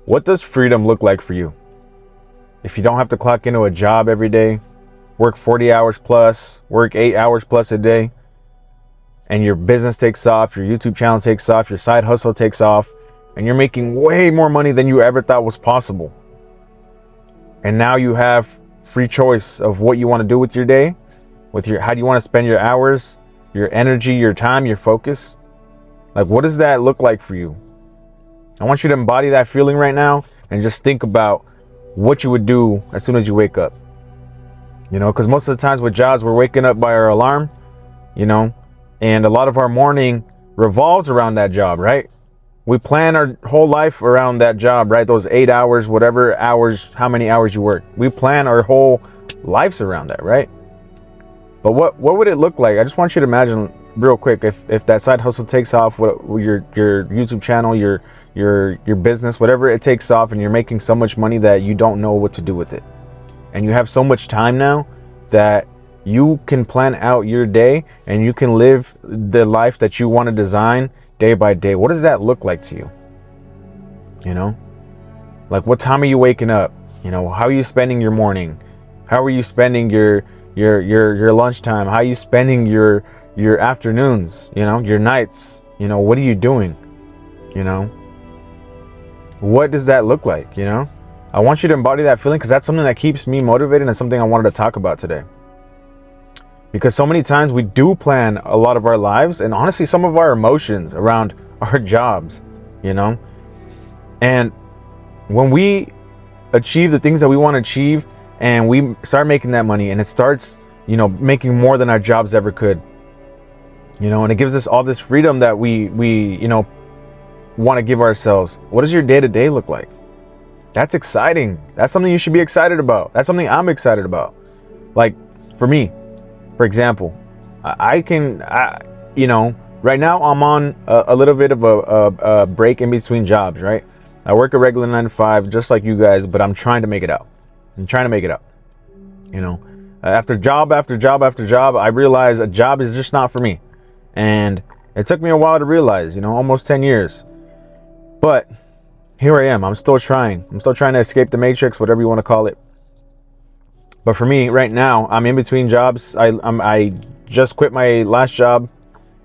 What does freedom look like for you? If you don't have to clock into a job every day, work 40 hours plus, work 8 hours plus a day, and your business takes off, your YouTube channel takes off, your side hustle takes off, and you're making way more money than you ever thought was possible. And now you have free choice of what you want to do with your day, how do you want to spend your hours, your energy, your time, your focus. Like, what does that look like for you? I want you to embody that feeling right now and just think about what you would do as soon as you wake up. You know, because most of the times with jobs, we're waking up by our alarm, you know, and a lot of our morning revolves around that job, right? We plan our whole life around that job, right? Those 8 hours, whatever hours, how many hours you work. We plan our whole lives around that, right? But what would it look like? I just want you to imagine real quick if that side hustle takes off, what your YouTube channel, your business, whatever it takes off, and you're making so much money that you don't know what to do with it. And you have so much time now that you can plan out your day and you can live the life that you want to design day by day. What does that look like to you? You know, like, what time are you waking up? You know, how are you spending your morning? How are you spending your lunchtime? How are you spending your afternoons? You know, your nights? You know, what are you doing? You know, what does that look like? You know, I want you to embody that feeling, because that's something that keeps me motivated and something I wanted to talk about today. Because so many times we do plan a lot of our lives and honestly some of our emotions around our jobs, you know. And when we achieve the things that we want to achieve and we start making that money and it starts, you know, making more than our jobs ever could, you know, and it gives us all this freedom that we you know, want to give ourselves. What does your day-to-day look like? That's exciting. That's something you should be excited about. That's something I'm excited about. Like, for me, for example, you know, right now I'm on a little bit of a break in between jobs, right? I work a regular 9 to 5, just like you guys, but I'm trying to make it out. You know, after job after job after job, I realized a job is just not for me. And it took me a while to realize, you know, almost 10 years. But here I am. I'm still trying to escape the matrix, whatever you want to call it. But for me right now, I'm in between jobs. I just quit my last job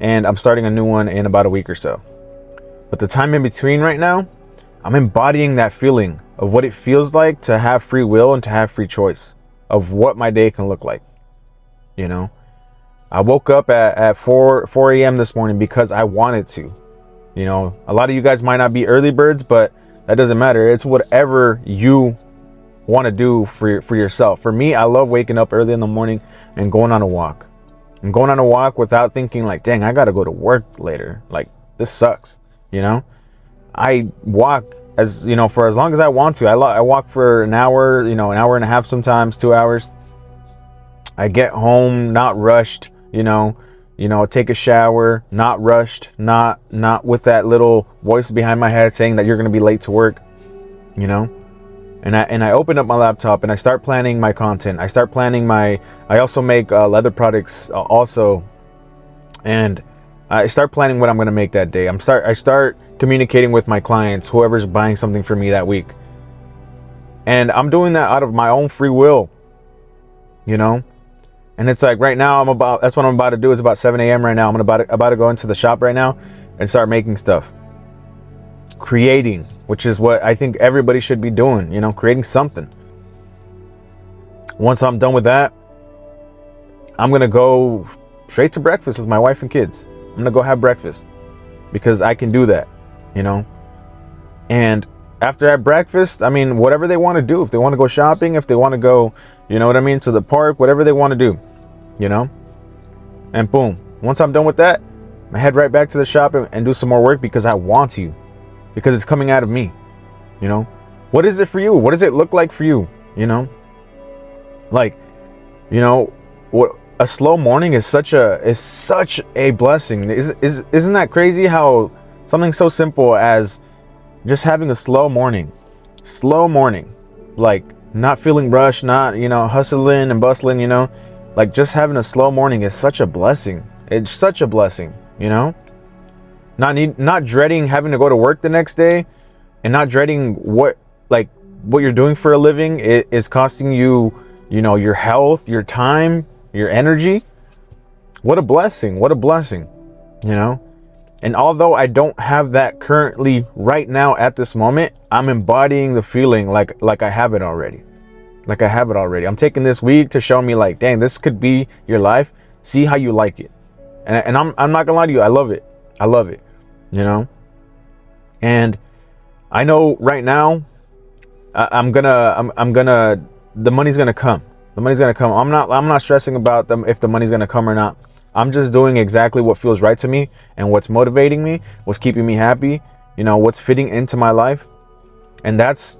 and I'm starting a new one in about a week or so. But the time in between right now, I'm embodying that feeling of what it feels like to have free will and to have free choice of what my day can look like. You know, I woke up at 4 a.m. this morning because I wanted to. You know, a lot of you guys might not be early birds, but that doesn't matter. It's whatever you want to do for yourself. For me, I love waking up early in the morning and going on a walk. I'm going on a walk without thinking like, dang, I got to go to work later. Like, this sucks. You know, I walk as, you know, for as long as I want to. I walk for an hour, you know, an hour and a half, sometimes 2 hours. I get home, not rushed, you know, take a shower, not rushed, not with that little voice behind my head saying that you're going to be late to work, you know. And I open up my laptop and I start planning my content. I also make leather products also. And I start planning what I'm going to make that day. I start communicating with my clients, whoever's buying something for me that week. And I'm doing that out of my own free will, you know. And it's like right now that's what I'm about to do. It's about 7 a.m. right now. I'm about to go into the shop right now and start making stuff. Creating, which is what I think everybody should be doing, you know, creating something. Once I'm done with that, I'm going to go straight to breakfast with my wife and kids. I'm going to go have breakfast because I can do that, you know. And after that breakfast, I mean, whatever they want to do, if they want to go shopping, if they want to go, you know what I mean, to the park, whatever they want to do, you know. And boom, once I'm done with that, I head right back to the shop and do some more work because I want to. Because it's coming out of me, you know. What is it for you? What does it look like for you? You know, like, you know, what a slow morning is such a blessing. Isn't that crazy how something so simple as just having a slow morning, like not feeling rushed, not, you know, hustling and bustling, you know, like just having a slow morning is such a blessing. It's such a blessing, you know. Not dreading having to go to work the next day, and not dreading what you're doing for a living is costing you, you know, your health, your time, your energy. What a blessing. What a blessing, you know? And although I don't have that currently right now at this moment, I'm embodying the feeling like I have it already. Like I have it already. I'm taking this week to show me like, dang, this could be your life. See how you like it. And I'm not gonna lie to you, I love it. I love it, you know? And I know right now I'm gonna the money's gonna come. The money's gonna come. I'm not stressing about them if the money's gonna come or not. I'm just doing exactly what feels right to me and what's motivating me, what's keeping me happy, you know, what's fitting into my life. And that's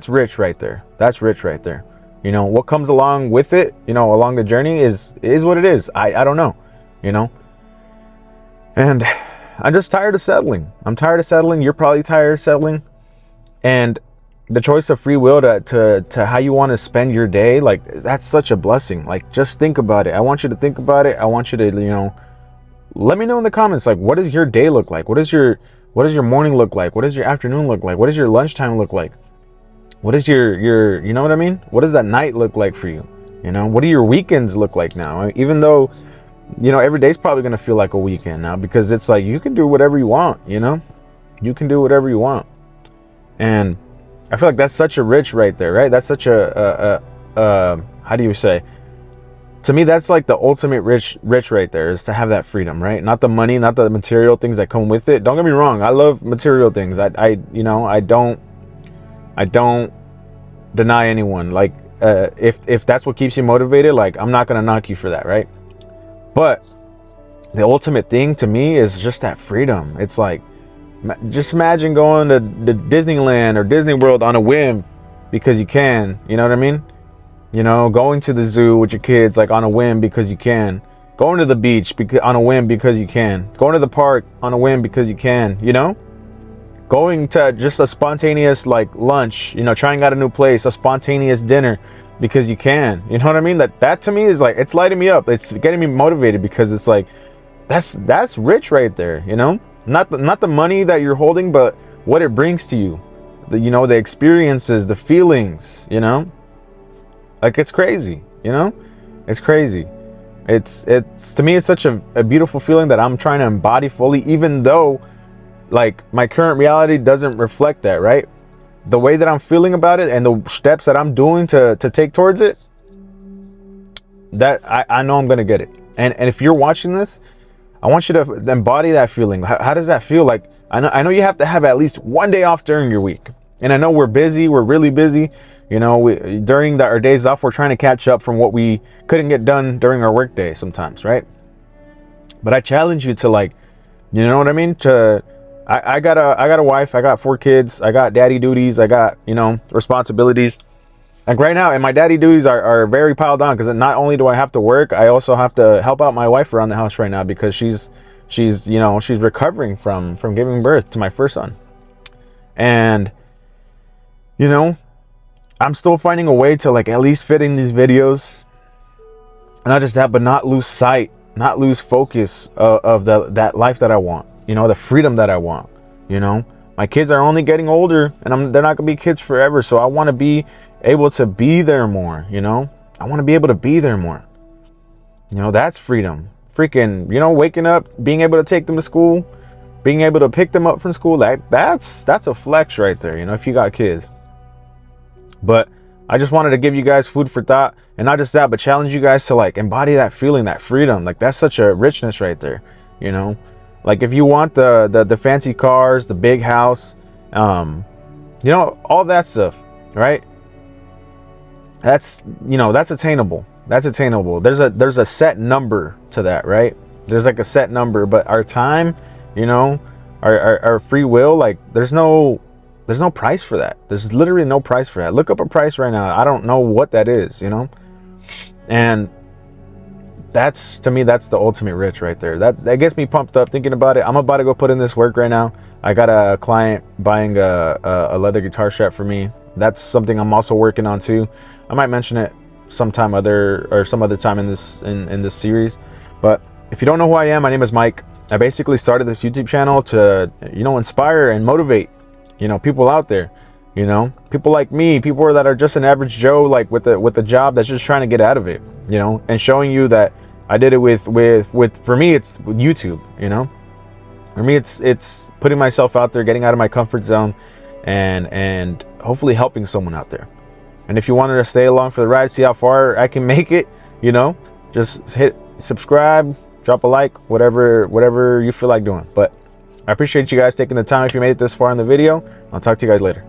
rich right there. That's rich right there. You know, what comes along with it, you know, along the journey is what it is. I don't know, you know. And I'm just tired of settling. I'm tired of settling. You're probably tired of settling. And the choice of free will to how you want to spend your day, like, that's such a blessing. Like, just think about it. I want you to think about it. I want you to, you know, let me know in the comments, like, what does your day look like? What does your morning look like? What does your afternoon look like? What does your lunchtime look like? What is your you know what I mean? What does that night look like for you? You know, what do your weekends look like now? Even though, you know, every day's probably going to feel like a weekend now, because it's like you can do whatever you want, you know? You can do whatever you want. And I feel like that's such a rich right there, right? That's such a how do you say? To me, that's like the ultimate rich right there, is to have that freedom, right? Not the money, not the material things that come with it. Don't get me wrong, I love material things. I you know, I don't deny anyone. Like, if that's what keeps you motivated, like, I'm not gonna knock you for that, right? But the ultimate thing to me is just that freedom. It's like, just imagine going to Disneyland or Disney World on a whim because you can. You know what I mean? You know, going to the zoo with your kids, like, on a whim because you can. Going to the beach on a whim because you can. Going to the park on a whim because you can, you know? Going to just a spontaneous, like, lunch, you know, trying out a new place, a spontaneous dinner because you can. You know what I mean? That to me is like, it's lighting me up. It's getting me motivated, because it's like, that's rich right there, you know? Not the money that you're holding, but what it brings to you. You know, the experiences, the feelings, you know? Like, it's crazy, you know? It's crazy. It's to me, it's such a beautiful feeling that I'm trying to embody fully, even though, like, my current reality doesn't reflect that, right? The way that I'm feeling about it and the steps that I'm doing to take towards it, that I know I'm gonna get it. And if you're watching this, I want you to embody that feeling. How does that feel? Like, I know you have to have at least one day off during your week. And I know we're busy, we're really busy. You know, during our days off, we're trying to catch up from what we couldn't get done during our work day sometimes, right? But I challenge you to, like, you know what I mean? I got a wife, I got 4 kids, I got daddy duties, I got, you know, responsibilities. Like, right now, and my daddy duties are very piled on, because not only do I have to work, I also have to help out my wife around the house right now, because she's you know, she's recovering from giving birth to my first son. And, you know, I'm still finding a way to, like, at least fit in these videos. Not just that, but not lose sight, not lose focus of that life that I want. You know, the freedom that I want. You know, my kids are only getting older, and they're not gonna be kids forever. So I want to be able to be there more. You know, I want to be able to be there more. You know, that's freedom. Freaking, you know, waking up, being able to take them to school, being able to pick them up from school. That's a flex right there. You know, if you got kids. But I just wanted to give you guys food for thought, and not just that, but challenge you guys to, like, embody that feeling, that freedom. Like, that's such a richness right there. You know. Like, if you want the fancy cars, the big house, you know, all that stuff, right? That's, you know, that's attainable. That's attainable. There's a set number to that, right? There's like a set number, but our time, you know, our free will, like, there's no price for that. There's literally no price for that. Look up a price right now. I don't know what that is, you know? And that's, to me, that's the ultimate rich right there. That gets me pumped up thinking about it. I'm about to go put in this work right now. I got a client buying a leather guitar strap for me. That's something I'm also working on too. I might mention it some other time in this series. But if you don't know who I am, my name is Mike. I basically started this YouTube channel to, you know, inspire and motivate you know, people out there, you know, people like me, people that are just an average Joe, like with a job that's just trying to get out of it, you know, and showing you that I did it with for me, it's with YouTube, you know. For me, it's putting myself out there, getting out of my comfort zone, and hopefully helping someone out there. And if you wanted to stay along for the ride, see how far I can make it, you know, just hit subscribe, drop a like, whatever you feel like doing. But I appreciate you guys taking the time if you made it this far in the video. I'll talk to you guys later.